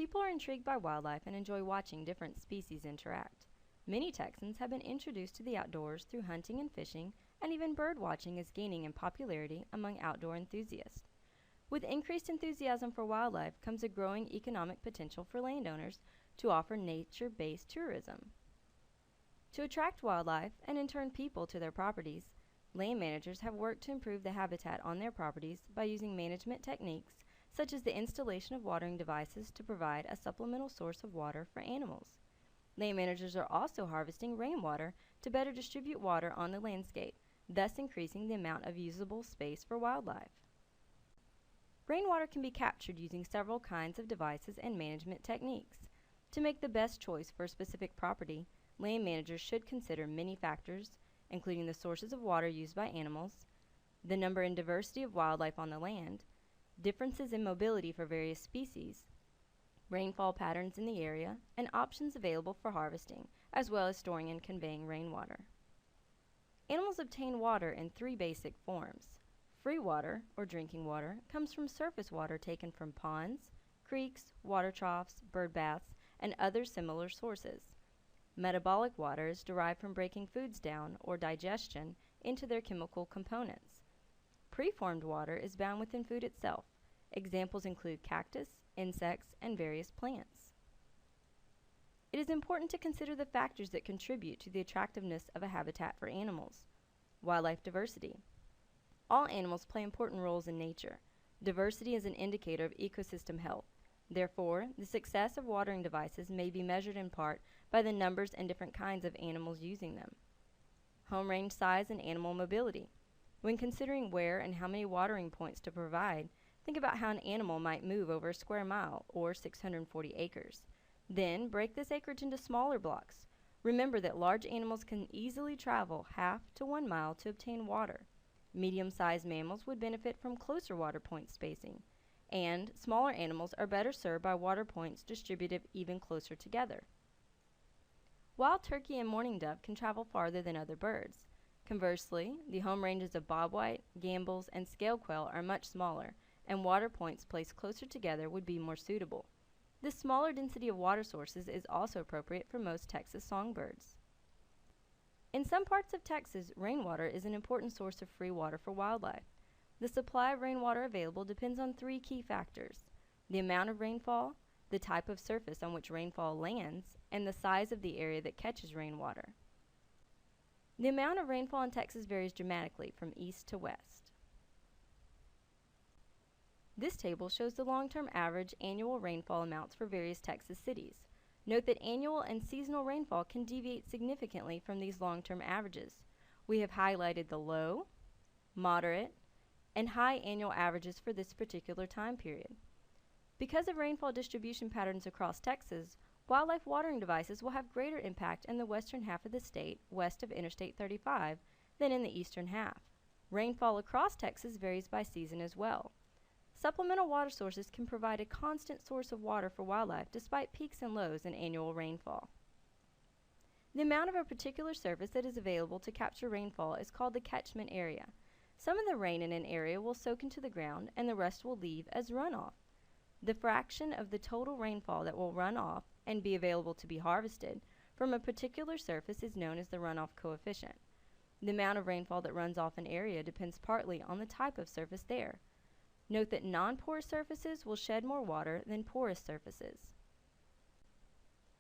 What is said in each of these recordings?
People are intrigued by wildlife and enjoy watching different species interact. Many Texans have been introduced to the outdoors through hunting and fishing, and even bird watching is gaining in popularity among outdoor enthusiasts. With increased enthusiasm for wildlife comes a growing economic potential for landowners to offer nature-based tourism. To attract wildlife and in turn people to their properties, land managers have worked to improve the habitat on their properties by using management techniques such as the installation of watering devices to provide a supplemental source of water for animals. Land managers are also harvesting rainwater to better distribute water on the landscape, thus increasing the amount of usable space for wildlife. Rainwater can be captured using several kinds of devices and management techniques. To make the best choice for a specific property, land managers should consider many factors, including the sources of water used by animals, the number and diversity of wildlife on the land, differences in mobility for various species, rainfall patterns in the area, and options available for harvesting, as well as storing and conveying rainwater. Animals obtain water in three basic forms. Free water, or drinking water, comes from surface water taken from ponds, creeks, water troughs, bird baths, and other similar sources. Metabolic water is derived from breaking foods down, or digestion, into their chemical components. Preformed water is bound within food itself. Examples include cactus, insects, and various plants. It is important to consider the factors that contribute to the attractiveness of a habitat for animals. Wildlife diversity. All animals play important roles in nature. Diversity is an indicator of ecosystem health. Therefore, the success of watering devices may be measured in part by the numbers and different kinds of animals using them. Home range size and animal mobility. When considering where and how many watering points to provide, think about how an animal might move over a square mile, or 640 acres. Then, break this acreage into smaller blocks. Remember that large animals can easily travel half to 1 mile to obtain water. Medium-sized mammals would benefit from closer water point spacing, and smaller animals are better served by water points distributed even closer together. Wild turkey and mourning dove can travel farther than other birds. Conversely, the home ranges of bobwhite, gambles, and scale quail are much smaller, and water points placed closer together would be more suitable. This smaller density of water sources is also appropriate for most Texas songbirds. In some parts of Texas, rainwater is an important source of free water for wildlife. The supply of rainwater available depends on three key factors: the amount of rainfall, the type of surface on which rainfall lands, and the size of the area that catches rainwater. The amount of rainfall in Texas varies dramatically from east to west. This table shows the long-term average annual rainfall amounts for various Texas cities. Note that annual and seasonal rainfall can deviate significantly from these long-term averages. We have highlighted the low, moderate, and high annual averages for this particular time period. Because of rainfall distribution patterns across Texas, wildlife watering devices will have greater impact in the western half of the state, west of Interstate 35, than in the eastern half. Rainfall across Texas varies by season as well. Supplemental water sources can provide a constant source of water for wildlife despite peaks and lows in annual rainfall. The amount of a particular surface that is available to capture rainfall is called the catchment area. Some of the rain in an area will soak into the ground and the rest will leave as runoff. The fraction of the total rainfall that will run off and be available to be harvested from a particular surface is known as the runoff coefficient. The amount of rainfall that runs off an area depends partly on the type of surface there. Note that non-porous surfaces will shed more water than porous surfaces.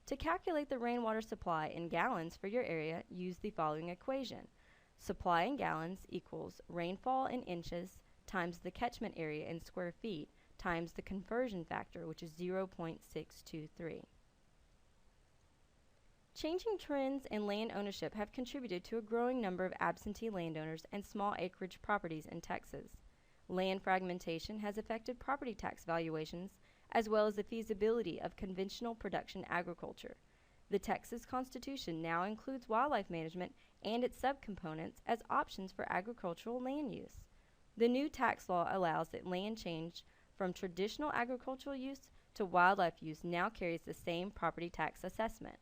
To calculate the rainwater supply in gallons for your area, use the following equation. Supply in gallons equals rainfall in inches times the catchment area in square feet times the conversion factor, which is 0.623. Changing trends in land ownership have contributed to a growing number of absentee landowners and small acreage properties in Texas. Land fragmentation has affected property tax valuations as well as the feasibility of conventional production agriculture. The Texas Constitution now includes wildlife management and its subcomponents as options for agricultural land use. The new tax law allows that land change from traditional agricultural use to wildlife use now carries the same property tax assessment.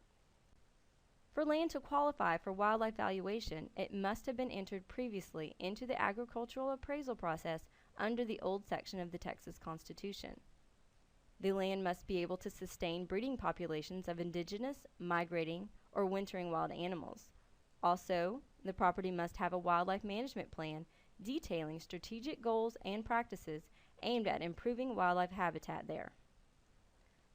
For land to qualify for wildlife valuation, it must have been entered previously into the agricultural appraisal process under the old section of the Texas Constitution. The land must be able to sustain breeding populations of indigenous, migrating, or wintering wild animals. Also, the property must have a wildlife management plan detailing strategic goals and practices aimed at improving wildlife habitat there.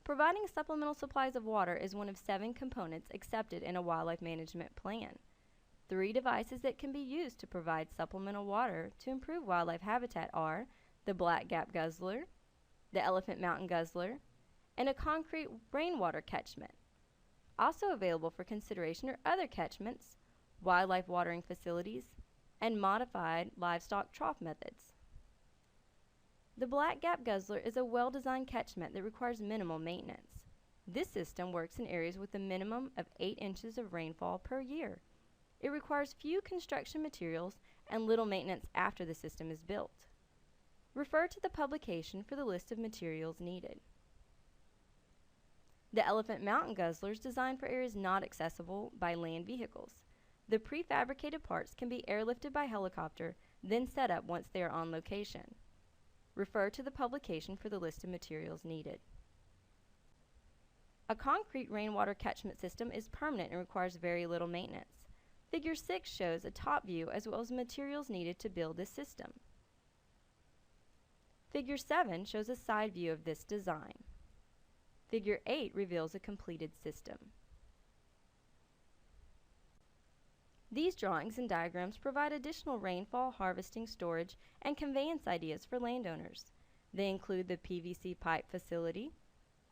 Providing supplemental supplies of water is one of 7 components accepted in a wildlife management plan. 3 devices that can be used to provide supplemental water to improve wildlife habitat are the Black Gap Guzzler, the Elephant Mountain Guzzler, and a concrete rainwater catchment. Also available for consideration are other catchments, wildlife watering facilities, and modified livestock trough methods. The Black Gap Guzzler is a well-designed catchment that requires minimal maintenance. This system works in areas with a minimum of 8 inches of rainfall per year. It requires few construction materials and little maintenance after the system is built. Refer to the publication for the list of materials needed. The Elephant Mountain Guzzler is designed for areas not accessible by land vehicles. The prefabricated parts can be airlifted by helicopter, then set up once they are on location. Refer to the publication for the list of materials needed. A concrete rainwater catchment system is permanent and requires very little maintenance. Figure 6 shows a top view as well as materials needed to build this system. Figure 7 shows a side view of this design. Figure 8 reveals a completed system. These drawings and diagrams provide additional rainfall harvesting, storage, and conveyance ideas for landowners. They include the PVC pipe facility,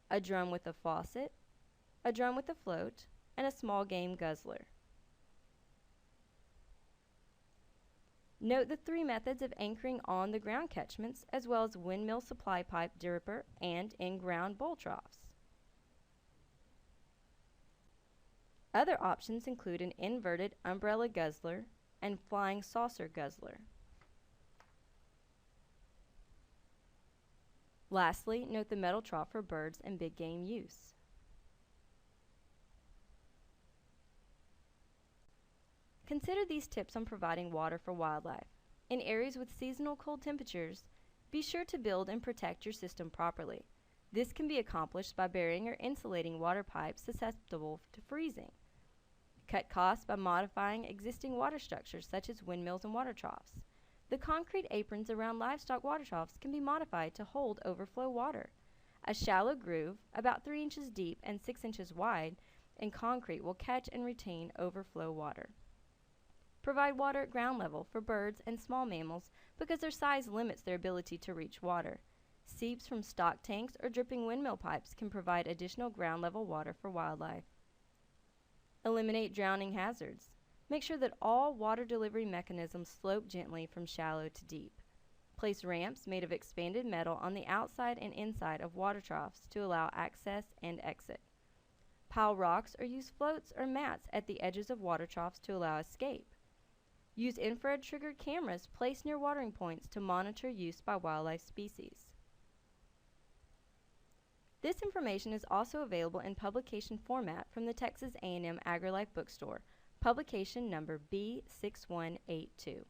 a drum with a faucet, a drum with a float, and a small game guzzler. Note the 3 methods of anchoring on the ground catchments, as well as windmill supply pipe dripper and in-ground bowl troughs. Other options include an inverted umbrella guzzler and flying saucer guzzler. Lastly, note the metal trough for birds and big game use. Consider these tips on providing water for wildlife. In areas with seasonal cold temperatures, be sure to build and protect your system properly. This can be accomplished by burying or insulating water pipes susceptible to freezing. Cut costs by modifying existing water structures such as windmills and water troughs. The concrete aprons around livestock water troughs can be modified to hold overflow water. A shallow groove, about 3 inches deep and 6 inches wide, in concrete will catch and retain overflow water. Provide water at ground level for birds and small mammals because their size limits their ability to reach water. Seeps from stock tanks or dripping windmill pipes can provide additional ground level water for wildlife. Eliminate drowning hazards. Make sure that all water delivery mechanisms slope gently from shallow to deep. Place ramps made of expanded metal on the outside and inside of water troughs to allow access and exit. Pile rocks or use floats or mats at the edges of water troughs to allow escape. Use infrared triggered cameras placed near watering points to monitor use by wildlife species. This information is also available in publication format from the Texas A&M AgriLife bookstore, publication number B6182.